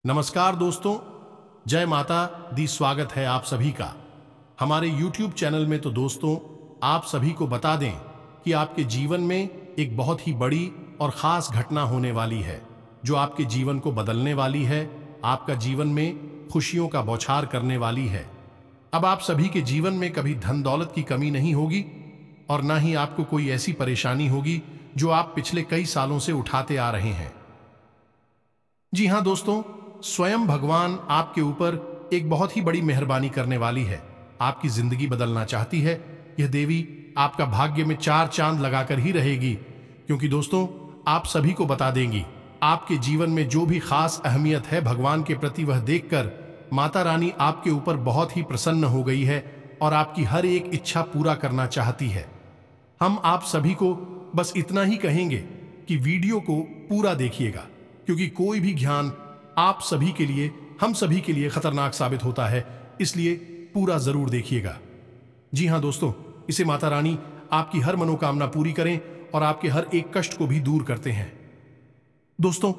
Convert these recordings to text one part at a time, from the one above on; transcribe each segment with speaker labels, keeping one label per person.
Speaker 1: नमस्कार दोस्तों, जय माता दी। स्वागत है आप सभी का हमारे YouTube चैनल में। तो दोस्तों, आप सभी को बता दें कि आपके जीवन में एक बहुत ही बड़ी और ख़ास घटना होने वाली है जो आपके जीवन को बदलने वाली है, आपका जीवन में खुशियों का बौछार करने वाली है। अब आप सभी के जीवन में कभी धन दौलत की कमी नहीं होगी और ना ही आपको कोई ऐसी परेशानी होगी जो आप पिछले कई सालों से उठाते आ रहे हैं। जी हाँ दोस्तों, स्वयं भगवान आपके ऊपर एक बहुत ही बड़ी मेहरबानी करने वाली है। आपकी जिंदगी बदलना चाहती है। यह देवी आपका भाग्य में चार चांद लगाकर ही रहेगी, क्योंकि दोस्तों आप सभी को बता देंगी आपके जीवन में जो भी खास अहमियत है भगवान के प्रति, वह देखकर माता रानी आपके ऊपर बहुत ही प्रसन्न हो गई है और आपकी हर एक इच्छा पूरा करना चाहती है। हम आप सभी को बस इतना ही कहेंगे कि वीडियो को पूरा देखिएगा, क्योंकि कोई भी ज्ञान आप सभी के लिए, हम सभी के लिए खतरनाक साबित होता है, इसलिए पूरा जरूर देखिएगा। जी हाँ दोस्तों, इसे माता रानी आपकी हर मनोकामना पूरी करें और आपके हर एक कष्ट को भी दूर करते हैं। दोस्तों,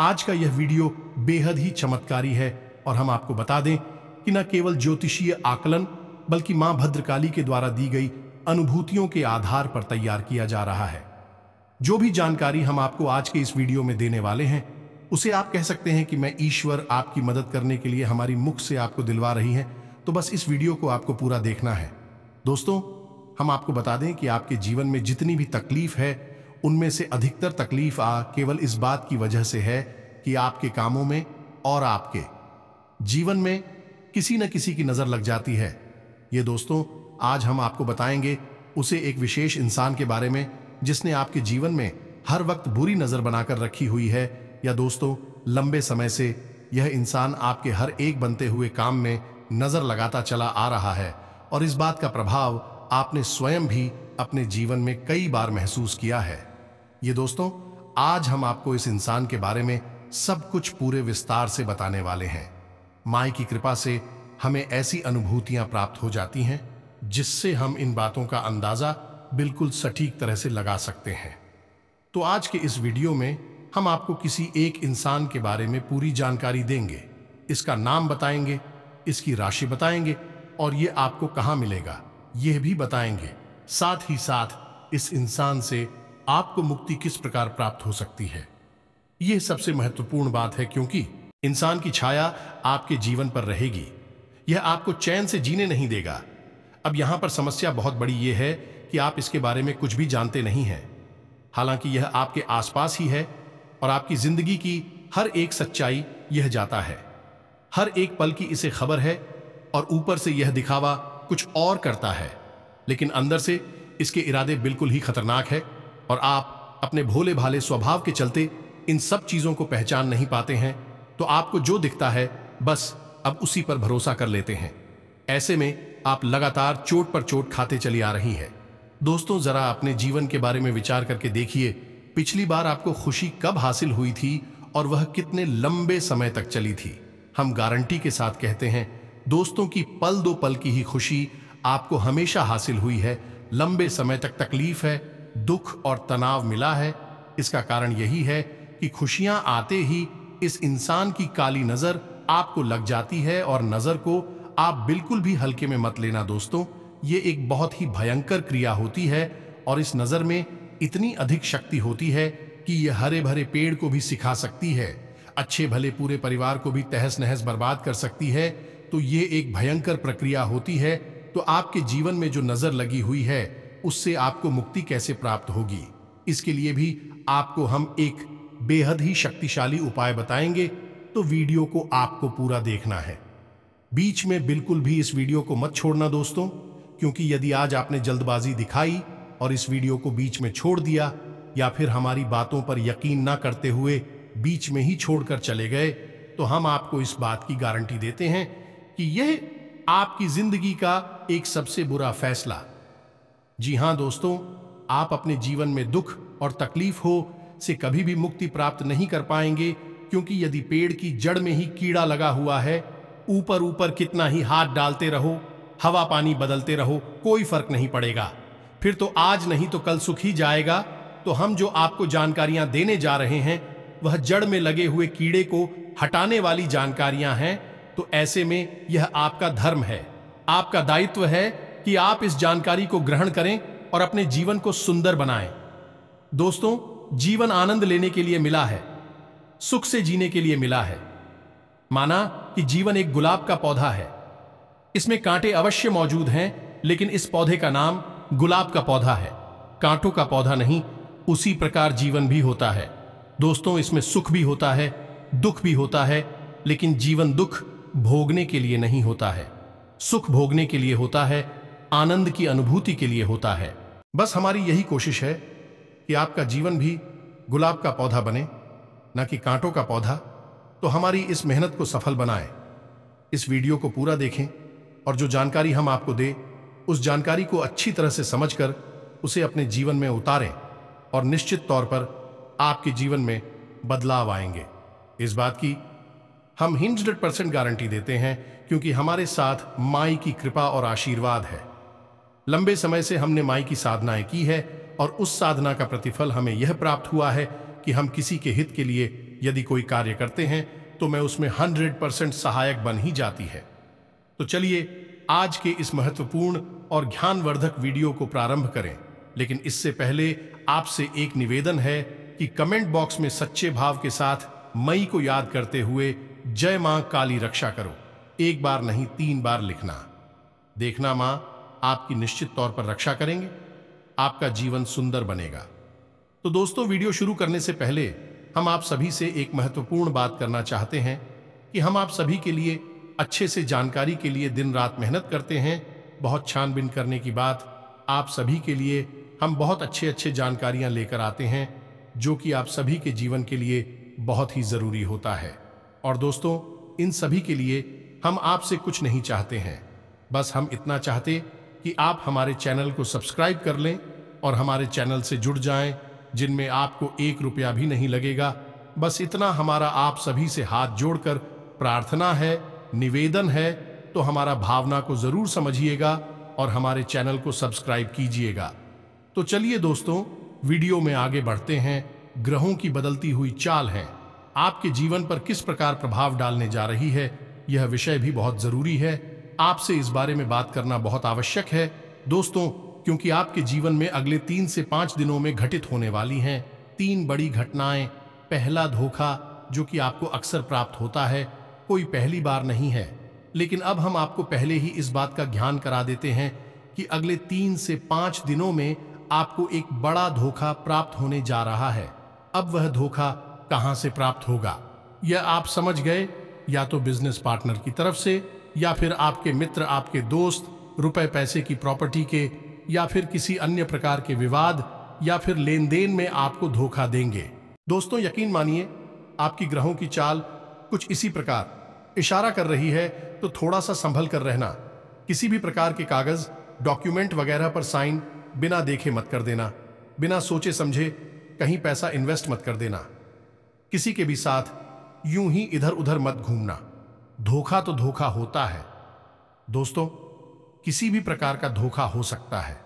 Speaker 1: आज का यह वीडियो बेहद ही चमत्कारी है और हम आपको बता दें कि न केवल ज्योतिषीय आकलन बल्कि मां भद्रकाली के द्वारा दी गई अनुभूतियों के आधार पर तैयार किया जा रहा है। जो भी जानकारी हम आपको आज के इस वीडियो में देने वाले हैं, उसे आप कह सकते हैं कि मैं ईश्वर आपकी मदद करने के लिए हमारी मुख से आपको दिलवा रही हैं। तो बस इस वीडियो को आपको पूरा देखना है। दोस्तों, हम आपको बता दें कि आपके जीवन में जितनी भी तकलीफ है, उनमें से अधिकतर तकलीफ केवल इस बात की वजह से है कि आपके कामों में और आपके जीवन में किसी न किसी की नजर लग जाती है। ये दोस्तों, आज हम आपको बताएंगे उसे एक विशेष इंसान के बारे में जिसने आपके जीवन में हर वक्त बुरी नजर बनाकर रखी हुई है, या दोस्तों लंबे समय से यह इंसान आपके हर एक बनते हुए काम में नजर लगाता चला आ रहा है और इस बात का प्रभाव आपने स्वयं भी अपने जीवन में कई बार महसूस किया है। ये दोस्तों, आज हम आपको इस इंसान के बारे में सब कुछ पूरे विस्तार से बताने वाले हैं। मां की कृपा से हमें ऐसी अनुभूतियां प्राप्त हो जाती हैं जिससे हम इन बातों का अंदाजा बिल्कुल सटीक तरह से लगा सकते हैं। तो आज के इस वीडियो में हम आपको किसी एक इंसान के बारे में पूरी जानकारी देंगे। इसका नाम बताएंगे, इसकी राशि बताएंगे और ये आपको कहां मिलेगा यह भी बताएंगे। साथ ही साथ इस इंसान से आपको मुक्ति किस प्रकार प्राप्त हो सकती है, यह सबसे महत्वपूर्ण बात है, क्योंकि इंसान की छाया आपके जीवन पर रहेगी। यह आपको चैन से जीने नहीं देगा। अब यहां पर समस्या बहुत बड़ी यह है कि आप इसके बारे में कुछ भी जानते नहीं हैं। हालांकि यह आपके आसपास ही है और आपकी जिंदगी की हर एक सच्चाई यह जाता है। हर एक पल की इसे खबर है और ऊपर से यह दिखावा कुछ और करता है, लेकिन अंदर से इसके इरादे बिल्कुल ही खतरनाक है और आप अपने भोले भाले स्वभाव के चलते इन सब चीजों को पहचान नहीं पाते हैं। तो आपको जो दिखता है बस अब उसी पर भरोसा कर लेते हैं। ऐसे में आप लगातार चोट पर चोट खाते चली आ रही है। दोस्तों, जरा अपने जीवन के बारे में विचार करके देखिए, पिछली बार आपको खुशी कब हासिल हुई थी और वह कितने लंबे समय तक चली थी। हम गारंटी के साथ कहते हैं दोस्तों की पल दो पल की ही खुशी आपको हमेशा हासिल हुई है। लंबे समय तक तकलीफ है, दुख और तनाव मिला है। इसका कारण यही है कि खुशियां आते ही इस इंसान की काली नजर आपको लग जाती है और नजर को आप बिल्कुल भी हल्के में मत लेना दोस्तों। ये एक बहुत ही भयंकर क्रिया होती है और इस नजर में इतनी अधिक शक्ति होती है कि यह हरे भरे पेड़ को भी सिखा सकती है, अच्छे भले पूरे परिवार को भी तहस नहस बर्बाद कर सकती है। तो ये एक भयंकर प्रक्रिया होती है। तो आपके जीवन में जो नजर लगी हुई है उससे आपको मुक्ति कैसे प्राप्त होगी, इसके लिए भी आपको हम एक बेहद ही शक्तिशाली उपाय बताएंगे। तो वीडियो को आपको पूरा देखना है, बीच में बिल्कुल भी इस वीडियो को मत छोड़ना दोस्तों, क्योंकि यदि आज आपने जल्दबाजी दिखाई और इस वीडियो को बीच में छोड़ दिया या फिर हमारी बातों पर यकीन ना करते हुए बीच में ही छोड़कर चले गए, तो हम आपको इस बात की गारंटी देते हैं कि यह आपकी जिंदगी का एक सबसे बुरा फैसला। जी हां दोस्तों, आप अपने जीवन में दुख और तकलीफ हो से कभी भी मुक्ति प्राप्त नहीं कर पाएंगे, क्योंकि यदि पेड़ की जड़ में ही कीड़ा लगा हुआ है, ऊपर ऊपर कितना ही हाथ डालते रहो, हवा पानी बदलते रहो, कोई फर्क नहीं पड़ेगा। फिर तो आज नहीं तो कल सूख ही जाएगा। तो हम जो आपको जानकारियां देने जा रहे हैं वह जड़ में लगे हुए कीड़े को हटाने वाली जानकारियां हैं, तो ऐसे में यह आपका धर्म है, आपका दायित्व है कि आप इस जानकारी को ग्रहण करें और अपने जीवन को सुंदर बनाएं। दोस्तों, जीवन आनंद लेने के लिए मिला है, सुख से जीने के लिए मिला है। माना कि जीवन एक गुलाब का पौधा है, इसमें कांटे अवश्य मौजूद हैं, लेकिन इस पौधे का नाम गुलाब का पौधा है, कांटों का पौधा नहीं। उसी प्रकार जीवन भी होता है। दोस्तों, इसमें सुख भी होता है, दुख भी होता है, लेकिन जीवन दुख भोगने के लिए नहीं होता है, सुख भोगने के लिए होता है, आनंद की अनुभूति के लिए होता है। बस हमारी यही कोशिश है कि आपका जीवन भी गुलाब का पौधा बने, न कि कांटों का पौधा। तो हमारी इस मेहनत को सफल बनाएं। इस वीडियो को पूरा देखें और जो जानकारी हम आपको दे, उस जानकारी को अच्छी तरह से समझकर उसे अपने जीवन में उतारें और निश्चित तौर पर आपके जीवन में बदलाव आएंगे। इस बात की हम 100% गारंटी देते हैं, क्योंकि हमारे साथ माई की कृपा और आशीर्वाद है। लंबे समय से हमने माई की साधनाएं की है और उस साधना का प्रतिफल हमें यह प्राप्त हुआ है कि हम किसी के हित के लिए यदि कोई कार्य करते हैं तो मैं उसमें 100% सहायक बन ही जाती है। तो चलिए आज के इस महत्वपूर्ण और ज्ञानवर्धक वीडियो को प्रारंभ करें। लेकिन इससे पहले आपसे एक निवेदन है कि कमेंट बॉक्स में सच्चे भाव के साथ मई को याद करते हुए जय मां काली रक्षा करो, एक बार नहीं 3 बार लिखना। देखना मां आपकी निश्चित तौर पर रक्षा करेंगे, आपका जीवन सुंदर बनेगा। तो दोस्तों, वीडियो शुरू करने से पहले हम आप सभी से एक महत्वपूर्ण बात करना चाहते हैं कि हम आप सभी के लिए अच्छे से जानकारी के लिए दिन रात मेहनत करते हैं। बहुत छानबीन करने की बात, आप सभी के लिए हम बहुत अच्छे जानकारियां लेकर आते हैं, जो कि आप सभी के जीवन के लिए बहुत ही जरूरी होता है। और दोस्तों, इन सभी के लिए हम आपसे कुछ नहीं चाहते हैं, बस हम इतना चाहते कि आप हमारे चैनल को सब्सक्राइब कर लें और हमारे चैनल से जुड़ जाएं, जिनमें आपको 1 रुपया भी नहीं लगेगा। बस इतना हमारा आप सभी से हाथ जोड़कर प्रार्थना है, निवेदन है। तो हमारा भावना को जरूर समझिएगा और हमारे चैनल को सब्सक्राइब कीजिएगा। तो चलिए दोस्तों, वीडियो में आगे बढ़ते हैं। ग्रहों की बदलती हुई चाल है आपके जीवन पर किस प्रकार प्रभाव डालने जा रही है, यह विषय भी बहुत जरूरी है। आपसे इस बारे में बात करना बहुत आवश्यक है दोस्तों, क्योंकि आपके जीवन में अगले 3 से 5 दिनों में घटित होने वाली हैं 3 बड़ी घटनाएं। पहला धोखा, जो कि आपको अक्सर प्राप्त होता है, कोई पहली बार नहीं है, लेकिन अब हम आपको पहले ही इस बात का ज्ञान करा देते हैं कि अगले 3 से 5 दिनों में आपको एक बड़ा धोखा प्राप्त होने जा रहा है। अब वह धोखा कहां से प्राप्त होगा, यह आप समझ गए। या तो बिजनेस पार्टनर की तरफ से, या फिर आपके मित्र, आपके दोस्त, रुपए पैसे की प्रॉपर्टी के, या फिर किसी अन्य प्रकार के विवाद या फिर लेन देन में आपको धोखा देंगे। दोस्तों, यकीन मानिए, आपकी ग्रहों की चाल कुछ इसी प्रकार इशारा कर रही है, तो थोड़ा सा संभल कर रहना। किसी भी प्रकार के कागज, डॉक्यूमेंट वगैरह पर साइन बिना देखे मत कर देना। बिना सोचे समझे कहीं पैसा इन्वेस्ट मत कर देना। किसी के भी साथ यूं ही इधर उधर मत घूमना। धोखा तो धोखा होता है दोस्तों, किसी भी प्रकार का धोखा हो सकता है।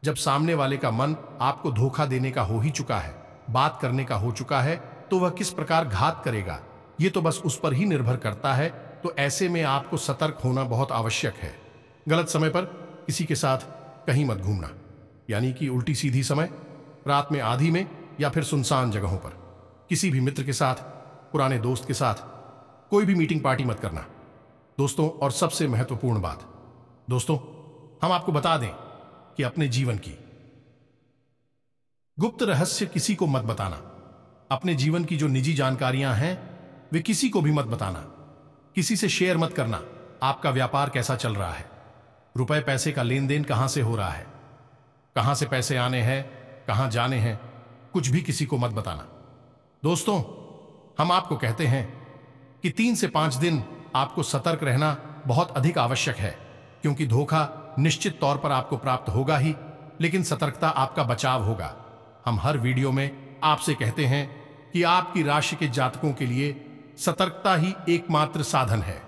Speaker 1: जब सामने वाले का मन आपको धोखा देने का हो ही चुका है, बात करने का हो चुका है, तो वह किस प्रकार घात करेगा, ये तो बस उस पर ही निर्भर करता है। तो ऐसे में आपको सतर्क होना बहुत आवश्यक है। गलत समय पर किसी के साथ कहीं मत घूमना, यानी कि उल्टी सीधी समय, रात में आधी में, या फिर सुनसान जगहों पर। किसी भी मित्र के साथ, पुराने दोस्त के साथ कोई भी मीटिंग पार्टी मत करना दोस्तों। और सबसे महत्वपूर्ण बात दोस्तों, हम आपको बता दें कि अपने जीवन की गुप्त रहस्य किसी को मत बताना। अपने जीवन की जो निजी जानकारियां हैं वे किसी को भी मत बताना। किसी से शेयर मत करना। आपका व्यापार कैसा चल रहा है, रुपए पैसे का लेन देन कहां से हो रहा है, कहां से पैसे आने हैं, कहां जाने हैं, कुछ भी किसी को मत बताना दोस्तों। हम आपको कहते हैं कि 3 से 5 दिन आपको सतर्क रहना बहुत अधिक आवश्यक है, क्योंकि धोखा निश्चित तौर पर आपको प्राप्त होगा ही, लेकिन सतर्कता आपका बचाव होगा। हम हर वीडियो में आपसे कहते हैं कि आपकी राशि के जातकों के लिए सतर्कता ही एकमात्र साधन है।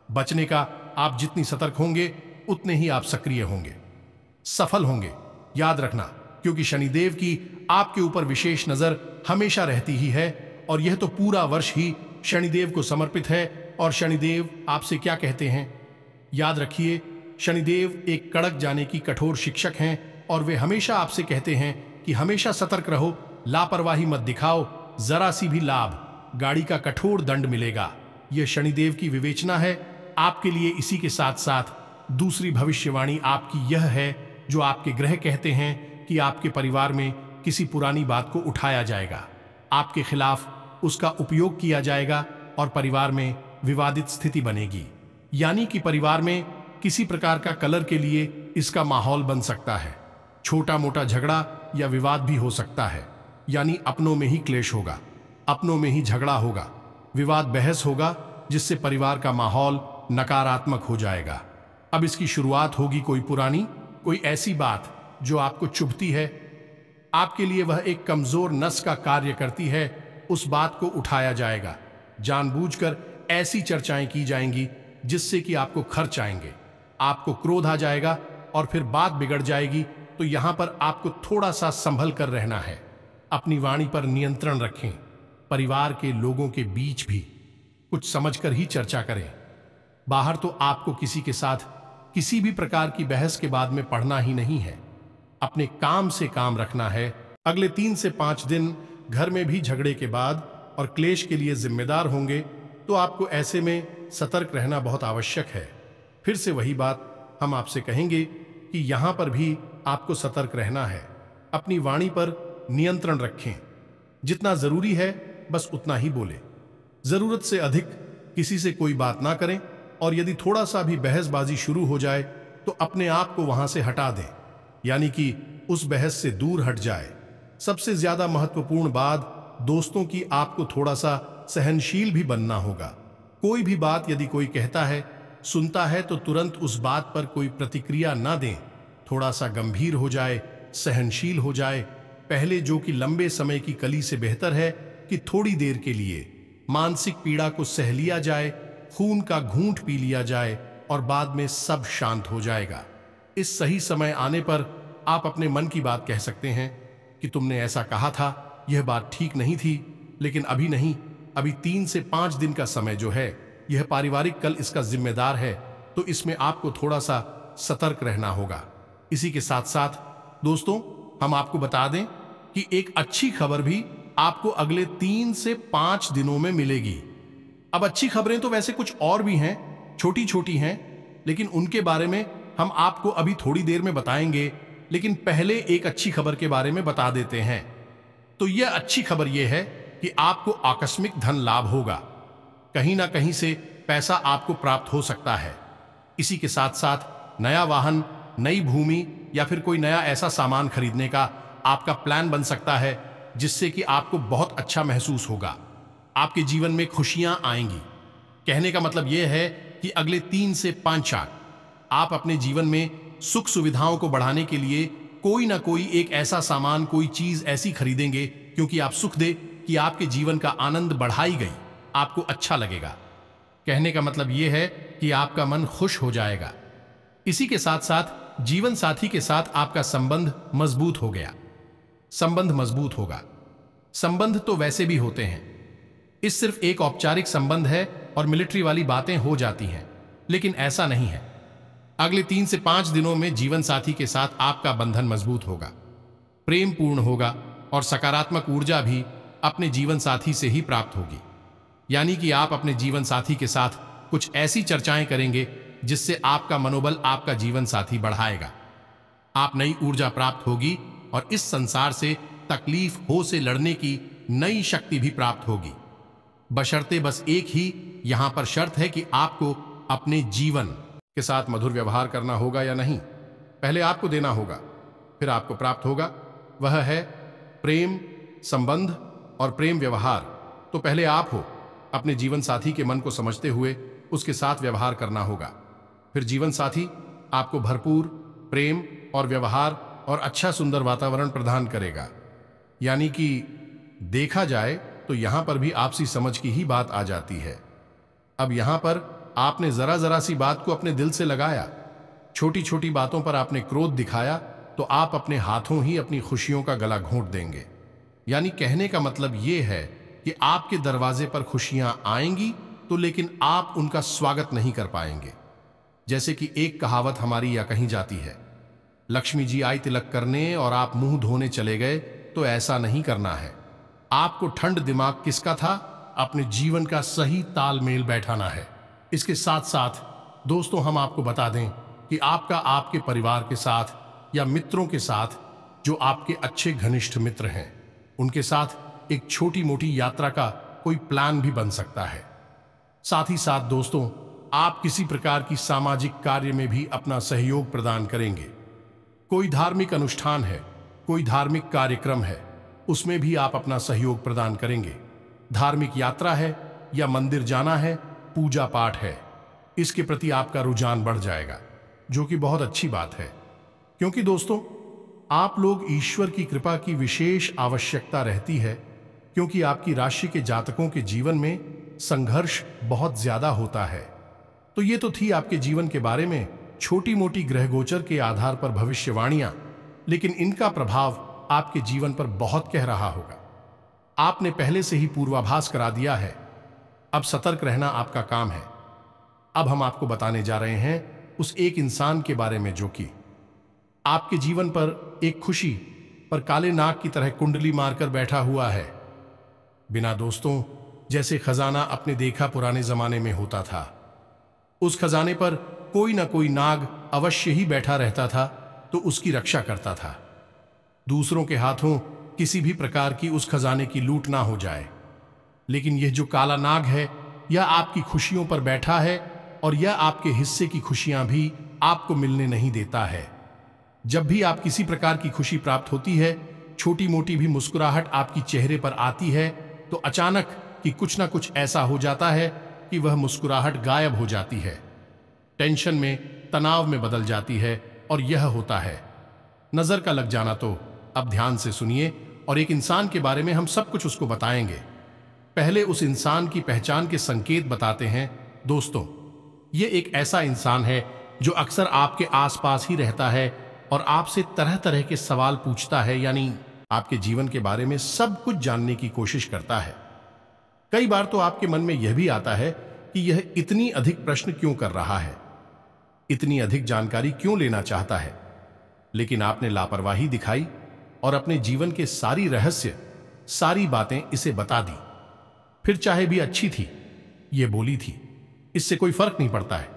Speaker 1: बचने का आप जितनी सतर्क होंगे उतने ही आप सक्रिय होंगे, सफल होंगे। याद रखना, क्योंकि शनिदेव की आपके ऊपर विशेष नजर हमेशा रहती ही है, और यह तो पूरा वर्ष ही शनिदेव को समर्पित है। और शनिदेव आपसे क्या कहते हैं? याद रखिए, शनिदेव एक कड़क जाने की कठोर शिक्षक हैं और वे हमेशा आपसे कहते हैं कि हमेशा सतर्क रहो, लापरवाही मत दिखाओ, जरा सी भी लाभ, गाड़ी का कठोर दंड मिलेगा। यह शनिदेव की विवेचना है आपके लिए। इसी के साथ साथ दूसरी भविष्यवाणी आपकी यह है, जो आपके ग्रह कहते हैं कि आपके परिवार में किसी पुरानी बात को उठाया जाएगा, आपके खिलाफ उसका उपयोग किया जाएगा और परिवार में विवादित स्थिति बनेगी। यानी कि परिवार में किसी प्रकार का कलर के लिए इसका माहौल बन सकता है। छोटा मोटा झगड़ा या विवाद भी हो सकता है, यानी अपनों में ही क्लेश होगा, अपनों में ही झगड़ा होगा, विवाद बहस होगा, जिससे परिवार का माहौल नकारात्मक हो जाएगा। अब इसकी शुरुआत होगी कोई पुरानी, कोई ऐसी बात जो आपको चुभती है, आपके लिए वह एक कमजोर नस का कार्य करती है, उस बात को उठाया जाएगा। जानबूझकर ऐसी चर्चाएं की जाएंगी जिससे कि आपको खर्च आएंगे, आपको क्रोध आ जाएगा और फिर बात बिगड़ जाएगी। तो यहां पर आपको थोड़ा सा संभल कर रहना है। अपनी वाणी पर नियंत्रण रखें। परिवार के लोगों के बीच भी कुछ समझकर ही चर्चा करें। बाहर तो आपको किसी के साथ किसी भी प्रकार की बहस के बाद में पढ़ना ही नहीं है, अपने काम से काम रखना है। अगले 3 से 5 दिन घर में भी झगड़े के बाद और क्लेश के लिए जिम्मेदार होंगे, तो आपको ऐसे में सतर्क रहना बहुत आवश्यक है। फिर से वही बात हम आपसे कहेंगे कि यहां पर भी आपको सतर्क रहना है। अपनी वाणी पर नियंत्रण रखें। जितना जरूरी है बस उतना ही बोलें। जरूरत से अधिक किसी से कोई बात ना करें, और यदि थोड़ा सा भी बहसबाजी शुरू हो जाए तो अपने आप को वहां से हटा दें, यानी कि उस बहस से दूर हट जाए। सबसे ज्यादा महत्वपूर्ण बात, दोस्तों की आपको थोड़ा सा सहनशील भी बनना होगा। कोई भी बात यदि कोई कहता है, सुनता है, तो तुरंत उस बात पर कोई प्रतिक्रिया ना दें। थोड़ा सा गंभीर हो जाए, सहनशील हो जाए। पहले जो कि लंबे समय की कली से बेहतर है कि थोड़ी देर के लिए मानसिक पीड़ा को सह लिया जाए, खून का घूंट पी लिया जाए और बाद में सब शांत हो जाएगा। इस सही समय आने पर आप अपने मन की बात कह सकते हैं कि तुमने ऐसा कहा था, यह बात ठीक नहीं थी, लेकिन अभी नहीं, अभी 3 से 5 दिन का समय जो है, यह पारिवारिक कल इसका जिम्मेदार है, तो इसमें आपको थोड़ा सा सतर्क रहना होगा। इसी के साथ साथ दोस्तों, हम आपको बता दें कि एक अच्छी खबर भी आपको अगले 3 से 5 दिनों में मिलेगी। अब अच्छी खबरें तो वैसे कुछ और भी हैं, छोटी छोटी हैं, लेकिन उनके बारे में हम आपको अभी थोड़ी देर में बताएंगे। लेकिन पहले एक अच्छी खबर के बारे में बता देते हैं। तो यह अच्छी खबर यह है कि आपको आकस्मिक धन लाभ होगा। कहीं ना कहीं से पैसा आपको प्राप्त हो सकता है। इसी के साथ साथ नया वाहन, नई भूमि या फिर कोई नया ऐसा सामान खरीदने का आपका प्लान बन सकता है, जिससे कि आपको बहुत अच्छा महसूस होगा। आपके जीवन में खुशियां आएंगी। कहने का मतलब यह है कि अगले 3 से 5 साल आप अपने जीवन में सुख सुविधाओं को बढ़ाने के लिए कोई ना कोई एक ऐसा सामान, कोई चीज ऐसी खरीदेंगे, क्योंकि आप सुख दे कि आपके जीवन का आनंद बढ़ाई गई, आपको अच्छा लगेगा। कहने का मतलब यह है कि आपका मन खुश हो जाएगा। इसी के साथ साथ जीवन साथी के साथ आपका संबंध मजबूत हो गया। संबंध मजबूत होगा। संबंध तो वैसे भी होते हैं, इस सिर्फ एक औपचारिक संबंध है और मिलिट्री वाली बातें हो जाती हैं, लेकिन ऐसा नहीं है। अगले 3 से 5 दिनों में जीवन साथी के साथ आपका बंधन मजबूत होगा, प्रेम पूर्ण होगा और सकारात्मक ऊर्जा भी अपने जीवन साथी से ही प्राप्त होगी। यानी कि आप अपने जीवन साथी के साथ कुछ ऐसी चर्चाएं करेंगे जिससे आपका मनोबल आपका जीवन साथी बढ़ाएगा। आप नई ऊर्जा प्राप्त होगी और इस संसार से तकलीफ हो से लड़ने की नई शक्ति भी प्राप्त होगी। बशर्ते बस एक ही यहां पर शर्त है कि आपको अपने जीवन के साथ मधुर व्यवहार करना होगा या नहीं। पहले आपको देना होगा, फिर आपको प्राप्त होगा। वह है प्रेम, संबंध और प्रेम व्यवहार। तो पहले आप हो, अपने जीवन साथी के मन को समझते हुए उसके साथ व्यवहार करना होगा। फिर जीवन साथी आपको भरपूर प्रेम और व्यवहार और अच्छा सुंदर वातावरण प्रदान करेगा। यानी कि देखा जाए तो यहां पर भी आपसी समझ की ही बात आ जाती है। अब यहां पर आपने जरा जरा सी बात को अपने दिल से लगाया, छोटी छोटी बातों पर आपने क्रोध दिखाया, तो आप अपने हाथों ही अपनी खुशियों का गला घोंट देंगे। यानी कहने का मतलब यह है कि आपके दरवाजे पर खुशियां आएंगी तो लेकिन आप उनका स्वागत नहीं कर पाएंगे। जैसे कि एक कहावत हमारी या कहीं जाती है, लक्ष्मी जी आई तिलक करने और आप मुंह धोने चले गए, तो ऐसा नहीं करना है। आपको ठंड दिमाग किसका था, अपने जीवन का सही तालमेल बैठाना है। इसके साथ साथ दोस्तों हम आपको बता दें कि आपका आपके परिवार के साथ या मित्रों के साथ, जो आपके अच्छे घनिष्ठ मित्र हैं, उनके साथ एक छोटी मोटी यात्रा का कोई प्लान भी बन सकता है। साथ ही साथ दोस्तों आप किसी प्रकार की सामाजिक कार्य में भी अपना सहयोग प्रदान करेंगे। कोई धार्मिक अनुष्ठान है, कोई धार्मिक कार्यक्रम है, उसमें भी आप अपना सहयोग प्रदान करेंगे। धार्मिक यात्रा है या मंदिर जाना है, पूजा पाठ है, इसके प्रति आपका रुझान बढ़ जाएगा, जो कि बहुत अच्छी बात है। क्योंकि दोस्तों आप लोग ईश्वर की कृपा की विशेष आवश्यकता रहती है, क्योंकि आपकी राशि के जातकों के जीवन में संघर्ष बहुत ज्यादा होता है। तो ये तो थी आपके जीवन के बारे में छोटी मोटी ग्रह गोचर के आधार पर भविष्यवाणियां, लेकिन इनका प्रभाव आपके जीवन पर बहुत कह रहा होगा। आपने पहले से ही पूर्वाभास करा दिया है, अब सतर्क रहना आपका काम है। अब हम आपको बताने जा रहे हैं उस एक इंसान के बारे में जो कि आपके जीवन पर एक खुशी पर काले नाग की तरह कुंडली मारकर बैठा हुआ है। बिना दोस्तों जैसे खजाना अपने देखा पुराने जमाने में होता था, उस खजाने पर कोई ना कोई नाग अवश्य ही बैठा रहता था, तो उसकी रक्षा करता था। दूसरों के हाथों किसी भी प्रकार की उस खजाने की लूट ना हो जाए। लेकिन यह जो काला नाग है, यह आपकी खुशियों पर बैठा है और यह आपके हिस्से की खुशियां भी आपको मिलने नहीं देता है। जब भी आप किसी प्रकार की खुशी प्राप्त होती है, छोटी मोटी भी मुस्कुराहट आपकी चेहरे पर आती है, तो अचानक कि कुछ ना कुछ ऐसा हो जाता है कि वह मुस्कुराहट गायब हो जाती है, टेंशन में, तनाव में बदल जाती है। और यह होता है नजर का लग जाना। तो अब ध्यान से सुनिए और एक इंसान के बारे में हम सब कुछ उसको बताएंगे। पहले उस इंसान की पहचान के संकेत बताते हैं। दोस्तों ये एक ऐसा इंसान है जो अक्सर आपके आसपास ही रहता है और आपसे तरह तरह के सवाल पूछता है, यानी आपके जीवन के बारे में सब कुछ जानने की कोशिश करता है। कई बार तो आपके मन में यह भी आता है कि यह इतनी अधिक प्रश्न क्यों कर रहा है, इतनी अधिक जानकारी क्यों लेना चाहता है। लेकिन आपने लापरवाही दिखाई और अपने जीवन के सारी रहस्य, सारी बातें इसे बता दी। फिर चाहे भी अच्छी थी, ये बोली थी, इससे कोई फर्क नहीं पड़ता है।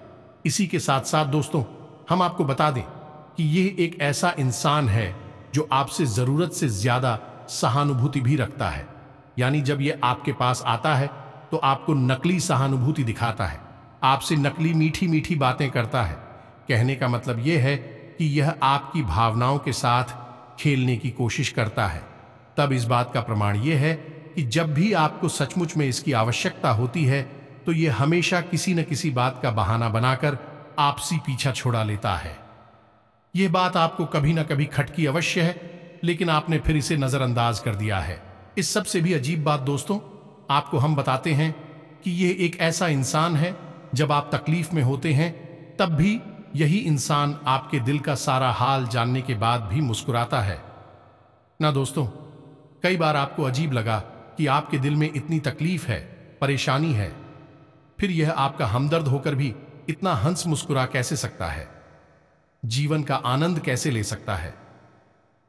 Speaker 1: इसी के साथ साथ दोस्तों हम आपको बता दें कि यह एक ऐसा इंसान है जो आपसे जरूरत से ज्यादा सहानुभूति भी रखता है। यानी जब यह आपके पास आता है तो आपको नकली सहानुभूति दिखाता है, आपसे नकली मीठी मीठी बातें करता है। कहने का मतलब यह है कि यह आपकी भावनाओं के साथ खेलने की कोशिश करता है। तब इस बात का प्रमाण यह है कि जब भी आपको सचमुच में इसकी आवश्यकता होती है, तो यह हमेशा किसी न किसी बात का बहाना बनाकर आपसी पीछा छुड़ा लेता है। यह बात आपको कभी ना कभी खटकी अवश्य है, लेकिन आपने फिर इसे नजरअंदाज कर दिया है। इस सबसे भी अजीब बात दोस्तों आपको हम बताते हैं कि यह एक ऐसा इंसान है, जब आप तकलीफ में होते हैं तब भी यही इंसान आपके दिल का सारा हाल जानने के बाद भी मुस्कुराता है ना। दोस्तों कई बार आपको अजीब लगा कि आपके दिल में इतनी तकलीफ है, परेशानी है, फिर यह आपका हमदर्द होकर भी इतना हंस मुस्कुरा कैसे सकता है, जीवन का आनंद कैसे ले सकता है।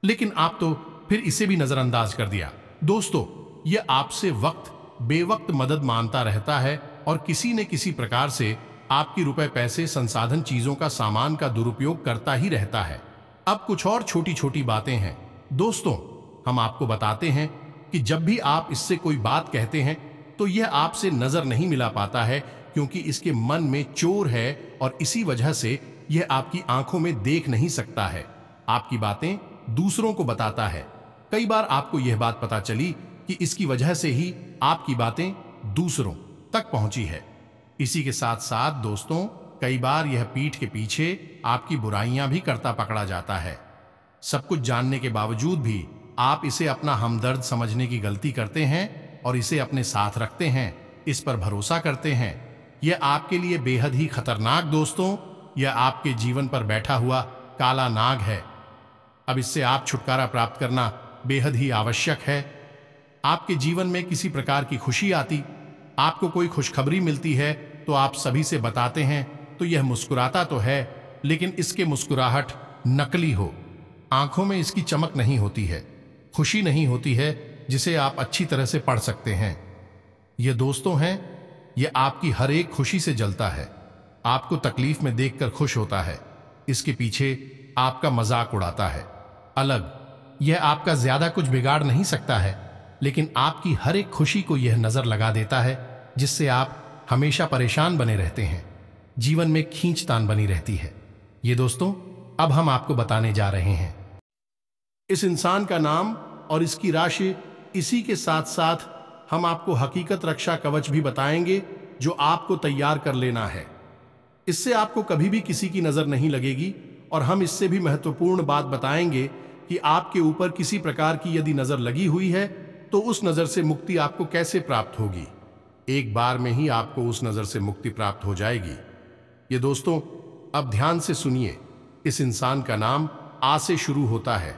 Speaker 1: लेकिन आप तो फिर इसे भी नजरअंदाज कर दिया। दोस्तों यह आपसे वक्त बेवक्त मदद मांगता रहता है और किसी न किसी प्रकार से आपकी रुपए, पैसे, संसाधन, चीजों का, सामान का दुरुपयोग करता ही रहता है। अब कुछ और छोटी छोटी बातें हैं दोस्तों, हम आपको बताते हैं कि जब भी आप इससे कोई बात कहते हैं तो यह आपसे नजर नहीं मिला पाता है, क्योंकि इसके मन में चोर है और इसी वजह से यह आपकी आंखों में देख नहीं सकता है। आपकी बातें दूसरों को बताता है। कई बार आपको यह बात पता चली कि इसकी वजह से ही आपकी बातें दूसरों तक पहुंची है। इसी के साथ साथ दोस्तों कई बार यह पीठ के पीछे आपकी बुराइयां भी करता पकड़ा जाता है। सब कुछ जानने के बावजूद भी आप इसे अपना हमदर्द समझने की गलती करते हैं और इसे अपने साथ रखते हैं, इस पर भरोसा करते हैं। यह आपके लिए बेहद ही खतरनाक दोस्तों, यह आपके जीवन पर बैठा हुआ काला नाग है। अब इससे आप छुटकारा प्राप्त करना बेहद ही आवश्यक है। आपके जीवन में किसी प्रकार की खुशी आती, आपको कोई खुशखबरी मिलती है तो आप सभी से बताते हैं तो यह मुस्कुराता तो है, लेकिन इसके मुस्कुराहट नकली हो। आंखों में इसकी चमक नहीं होती है, खुशी नहीं होती है जिसे आप अच्छी तरह से पढ़ सकते हैं। ये दोस्तों हैं, ये आपकी हर एक खुशी से जलता है, आपको तकलीफ में देखकर खुश होता है, इसके पीछे आपका मजाक उड़ाता है। अलग, यह आपका ज्यादा कुछ बिगाड़ नहीं सकता है, लेकिन आपकी हर एक खुशी को यह नजर लगा देता है जिससे आप हमेशा परेशान बने रहते हैं, जीवन में खींचतान बनी रहती है। ये दोस्तों, अब हम आपको बताने जा रहे हैं इस इंसान का नाम और इसकी राशि। इसी के साथ साथ हम आपको हकीकत रक्षा कवच भी बताएंगे जो आपको तैयार कर लेना है। इससे आपको कभी भी किसी की नजर नहीं लगेगी और हम इससे भी महत्वपूर्ण बात बताएंगे कि आपके ऊपर किसी प्रकार की यदि नजर लगी हुई है तो उस नजर से मुक्ति आपको कैसे प्राप्त होगी। एक बार में ही आपको उस नजर से मुक्ति प्राप्त हो जाएगी। ये दोस्तों, अब ध्यान से सुनिए। इस इंसान का नाम आ से शुरू होता है,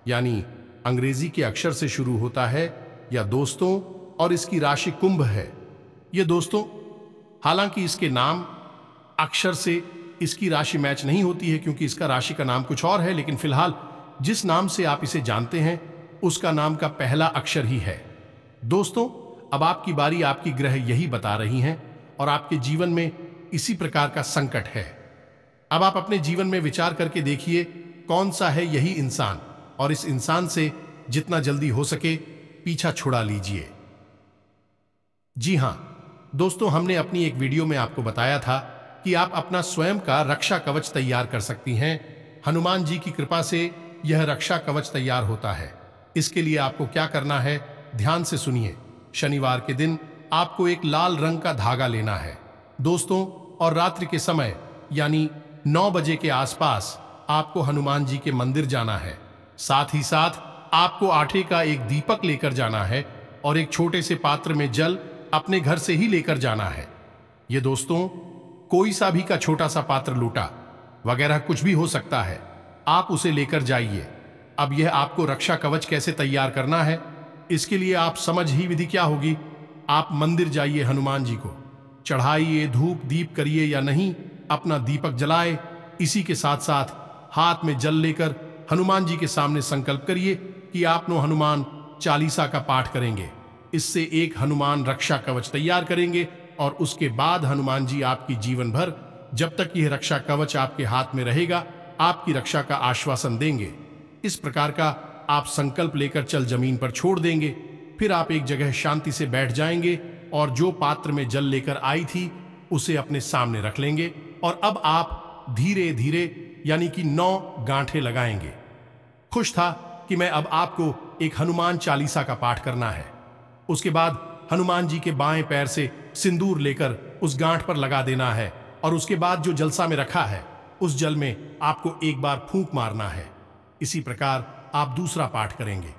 Speaker 1: यानी अंग्रेजी के अक्षर से शुरू होता है या दोस्तों, और इसकी राशि कुंभ है। ये दोस्तों, हालांकि इसके नाम अक्षर से इसकी राशि मैच नहीं होती है क्योंकि इसका राशि का नाम कुछ और है, लेकिन फिलहाल जिस नाम से आप इसे जानते हैं उसका नाम का पहला अक्षर ही है। दोस्तों, अब आपकी बारी, आपकी ग्रह यही बता रही हैं और आपके जीवन में इसी प्रकार का संकट है। अब आप अपने जीवन में विचार करके देखिए कौन सा है यही इंसान, और इस इंसान से जितना जल्दी हो सके पीछा छुड़ा लीजिए। जी हां दोस्तों, हमने अपनी एक वीडियो में आपको बताया था कि आप अपना स्वयं का रक्षा कवच तैयार कर सकती हैं। हनुमान जी की कृपा से यह रक्षा कवच तैयार होता है। इसके लिए आपको क्या करना है, ध्यान से सुनिए। शनिवार के दिन आपको एक लाल रंग का धागा लेना है दोस्तों, और रात्रि के समय यानी 9 बजे के आसपास आपको हनुमान जी के मंदिर जाना है। साथ ही साथ आपको आटे का एक दीपक लेकर जाना है और एक छोटे से पात्र में जल अपने घर से ही लेकर जाना है। ये दोस्तों, कोई सा भी का छोटा सा पात्र, लोटा वगैरह कुछ भी हो सकता है, आप उसे लेकर जाइए। अब यह आपको रक्षा कवच कैसे तैयार करना है, इसके लिए आप समझ ही विधि क्या होगी। आप मंदिर जाइए, हनुमान जी को चढ़ाइए, धूप दीप करिए या नहीं, अपना दीपक जलाए। इसी के साथ साथ हाथ में जल लेकर हनुमान जी के सामने संकल्प करिए कि आप नो हनुमान चालीसा का पाठ करेंगे। इससे एक हनुमान रक्षा कवच तैयार करेंगे और उसके बाद हनुमान जी आपकी जीवन भर, जब तक यह रक्षा कवच आपके हाथ में रहेगा, आपकी रक्षा का आश्वासन देंगे। इस प्रकार का आप संकल्प लेकर चल जमीन पर छोड़ देंगे। फिर आप एक जगह शांति से बैठ जाएंगे और जो पात्र में जल लेकर आई थी उसे अपने सामने रख लेंगे और अब आप धीरे धीरे यानी कि 9 गांठें लगाएंगे। खुश था कि मैं अब आपको एक हनुमान चालीसा का पाठ करना है। उसके बाद हनुमान जी के बाएं पैर से सिंदूर लेकर उस गांठ पर लगा देना है और उसके बाद जो जलसा में रखा है उस जल में आपको एक बार फूंक मारना है। इसी प्रकार आप दूसरा पाठ करेंगे।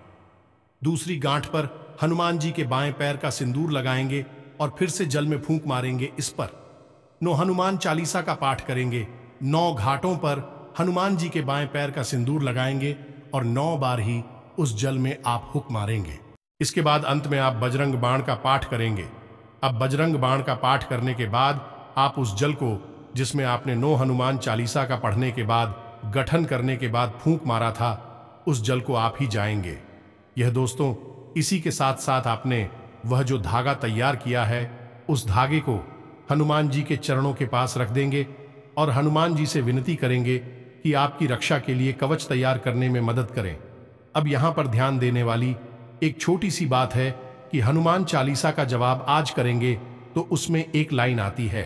Speaker 1: दूसरी गांठ पर हनुमान जी के बाएं पैर का सिंदूर लगाएंगे और फिर से जल में फूंक मारेंगे। इस पर 9 हनुमान चालीसा का पाठ करेंगे। 9 घाटों पर हनुमान जी के बाएं पैर का सिंदूर लगाएंगे और 9 बार ही उस जल में आप हुक मारेंगे। इसके बाद अंत में आप बजरंग बाण का पाठ करेंगे। अब बजरंग बाण का पाठ करने के बाद आप उस जल को, जिसमें आपने 9 हनुमान चालीसा का पढ़ने के बाद, गठन करने के बाद फूंक मारा था, उस जल को आप ही जाएंगे। यह दोस्तों, इसी के साथ साथ आपने वह जो धागा तैयार किया है उस धागे को हनुमान जी के चरणों के पास रख देंगे और हनुमान जी से विनती करेंगे कि आपकी रक्षा के लिए कवच तैयार करने में मदद करें। अब यहाँ पर ध्यान देने वाली एक छोटी सी बात है कि हनुमान चालीसा का जवाब आज करेंगे तो उसमें एक लाइन आती है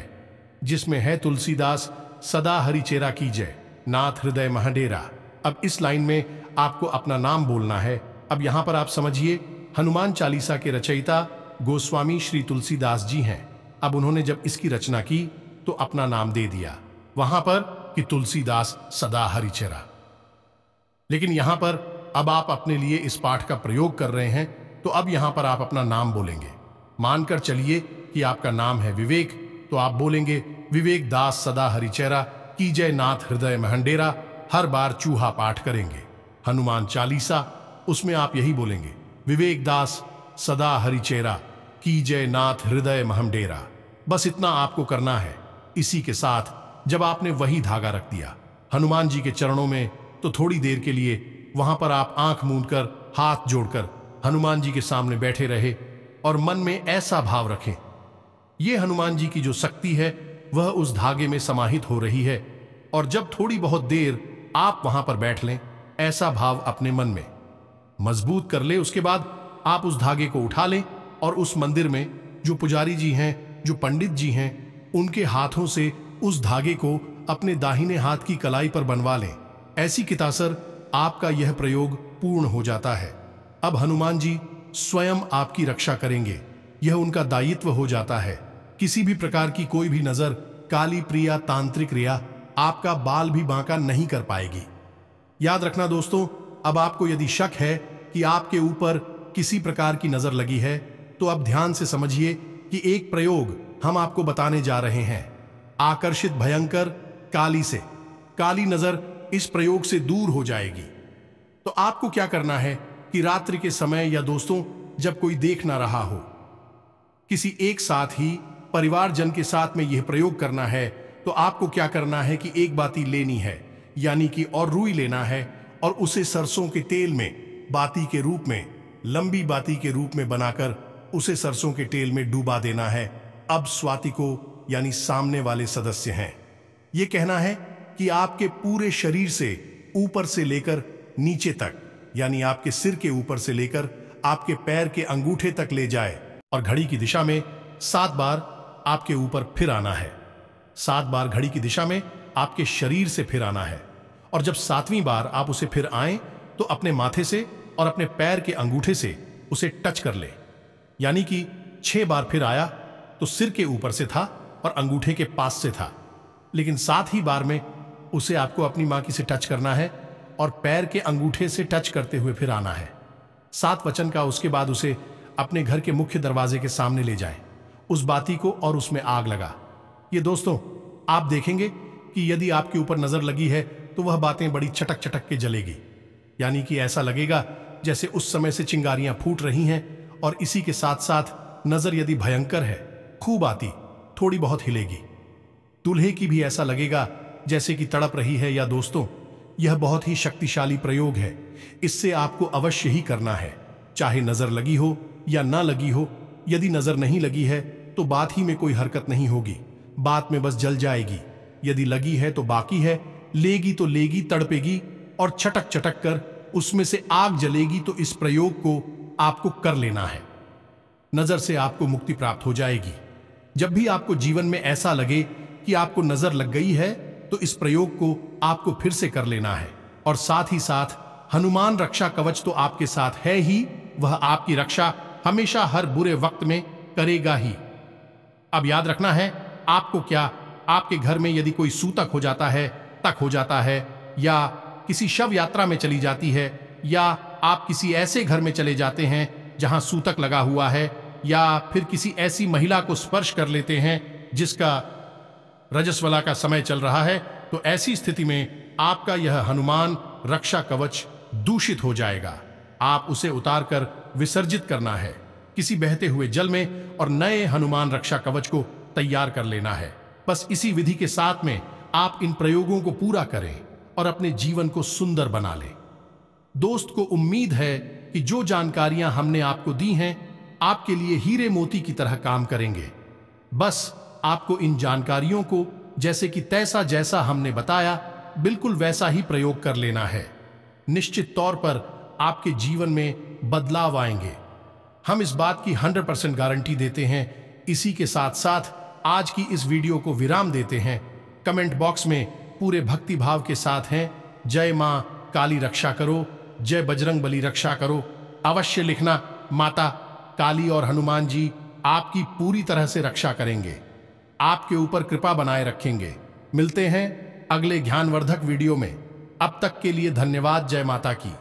Speaker 1: जिसमें है, तुलसीदास सदा हरिचेरा कीजय, नाथ हृदय महडेरा। अब इस लाइन में आपको अपना नाम बोलना है। अब यहाँ पर आप समझिए, हनुमान चालीसा के रचयिता गोस्वामी श्री तुलसीदास जी हैं। अब उन्होंने जब इसकी रचना की तो अपना नाम दे दिया वहां पर कि तुलसीदास सदा हरिचेरा। लेकिन यहां पर अब आप अपने लिए इस पाठ का प्रयोग कर रहे हैं तो अब यहां पर आप अपना नाम बोलेंगे। मानकर चलिए कि आपका नाम है विवेक, तो आप बोलेंगे, विवेक दास सदा हरिचेरा कीजय नाथ हृदय महंडेरा। हर बार चूहा पाठ करेंगे। हनुमान चालीसा, उसमें आप यही बोलेंगे, विवेक दास सदा हरिचेरा, कीजय नाथ हृदय महम डेरा। बस इतना आपको करना है। इसी के साथ जब आपने वही धागा रख दिया हनुमान जी के चरणों में, तो थोड़ी देर के लिए वहां पर आप आंख मूंदकर हाथ जोड़कर हनुमान जी के सामने बैठे रहे और मन में ऐसा भाव रखें, ये हनुमान जी की जो शक्ति है वह उस धागे में समाहित हो रही है। और जब थोड़ी बहुत देर आप वहां पर बैठ लें, ऐसा भाव अपने मन में मजबूत कर ले, उसके बाद आप उस धागे को उठा लें और उस मंदिर में जो पुजारी जी हैं, जो पंडित जी हैं, उनके हाथों से उस धागे को अपने दाहिने हाथ की कलाई पर बनवा लें। ऐसी कितासर आपका यह प्रयोग पूर्ण हो जाता है। अब हनुमान जी स्वयं आपकी रक्षा करेंगे, यह उनका दायित्व हो जाता है। किसी भी प्रकार की कोई भी नजर, काली प्रिया, तांत्रिक रिया आपका बाल भी बांका नहीं कर पाएगी। याद रखना दोस्तों, अब आपको यदि शक है कि आपके ऊपर किसी प्रकार की नजर लगी है, तो अब ध्यान से समझिए कि एक प्रयोग हम आपको बताने जा रहे हैं। आकर्षित भयंकर काली से काली नजर इस प्रयोग से दूर हो जाएगी। तो आपको क्या करना है कि रात्रि के समय या दोस्तों जब कोई देख ना रहा हो, किसी एक साथ ही परिवारजन के साथ में यह प्रयोग करना है, तो आपको क्या करना है कि एक बाती लेनी है, यानी कि और रुई लेना है और उसे सरसों के तेल में बाती के रूप में, लंबी बाती के रूप में बनाकर उसे सरसों के तेल में डूबा देना है। अब स्वाति को यानी सामने वाले सदस्य हैं, ये कहना है कि आपके पूरे शरीर से ऊपर से लेकर नीचे तक, यानी आपके सिर के ऊपर से लेकर आपके पैर के अंगूठे तक ले जाए और घड़ी की दिशा में 7 बार आपके ऊपर फिर आना है। 7 बार घड़ी की दिशा में आपके शरीर से फिर आना है। और जब 7वीं बार आप उसे फिर आए, तो अपने माथे से और अपने पैर के अंगूठे से उसे टच कर ले, यानी कि 6 बार फिर आया तो सिर के ऊपर से था और अंगूठे के पास से था, लेकिन 7 ही बार में उसे आपको अपनी मां की से टच करना है और पैर के अंगूठे से टच करते हुए फिर आना है। 7 वचन का उसके बाद उसे अपने घर के मुख्य दरवाजे के सामने ले जाएं, उस बाती को, और उसमें आग लगा। ये दोस्तों आप देखेंगे कि यदि आपके ऊपर नजर लगी है तो वह बातें बड़ी चटक चटक के जलेगी, यानी कि ऐसा लगेगा जैसे उस समय से चिंगारियां फूट रही हैं। और इसी के साथ साथ नजर यदि भयंकर है, खूब आती, थोड़ी बहुत हिलेगी। दूल्हे की भी ऐसा लगेगा जैसे कि तड़प रही है। या दोस्तों यह बहुत ही शक्तिशाली प्रयोग है, इससे आपको अवश्य ही करना है, चाहे नजर लगी हो या ना लगी हो। यदि नजर नहीं लगी है तो बात ही में कोई हरकत नहीं होगी, बात में बस जल जाएगी। यदि लगी है तो बाकी है, लेगी तो लेगी, तड़पेगी और चटक चटक कर उसमें से आग जलेगी। तो इस प्रयोग को आपको कर लेना है, नजर से आपको मुक्ति प्राप्त हो जाएगी। जब भी आपको जीवन में ऐसा लगे कि आपको नजर लग गई है, तो इस प्रयोग को आपको फिर से कर लेना है। और साथ ही साथ हनुमान रक्षा कवच तो आपके साथ है ही, वह आपकी रक्षा हमेशा हर बुरे वक्त में करेगा ही। अब याद रखना है आपको, क्या आपके घर में यदि कोई सूतक हो जाता है, तक हो जाता है, या किसी शव यात्रा में चली जाती है, या आप किसी ऐसे घर में चले जाते हैं जहां सूतक लगा हुआ है, या फिर किसी ऐसी महिला को स्पर्श कर लेते हैं जिसका रजस्वला का समय चल रहा है, तो ऐसी स्थिति में आपका यह हनुमान रक्षा कवच दूषित हो जाएगा। आप उसे उतार कर विसर्जित करना है किसी बहते हुए जल में और नए हनुमान रक्षा कवच को तैयार कर लेना है। बस इसी विधि के साथ में आप इन प्रयोगों को पूरा करें और अपने जीवन को सुंदर बना लें। दोस्त को उम्मीद है कि जो जानकारियां हमने आपको दी हैं आपके लिए हीरे मोती की तरह काम करेंगे। बस आपको इन जानकारियों को जैसे कि तैसा जैसा हमने बताया बिल्कुल वैसा ही प्रयोग कर लेना है। निश्चित तौर पर आपके जीवन में बदलाव आएंगे, हम इस बात की 100% गारंटी देते हैं। इसी के साथ साथ आज की इस वीडियो को विराम देते हैं। कमेंट बॉक्स में पूरे भक्ति भाव के साथ हैं, जय मां काली रक्षा करो, जय बजरंग बली रक्षा करो, अवश्य लिखना। माता काली और हनुमान जी आपकी पूरी तरह से रक्षा करेंगे, आपके ऊपर कृपा बनाए रखेंगे। मिलते हैं अगले ज्ञानवर्धक वीडियो में। अब तक के लिए धन्यवाद। जय माता की।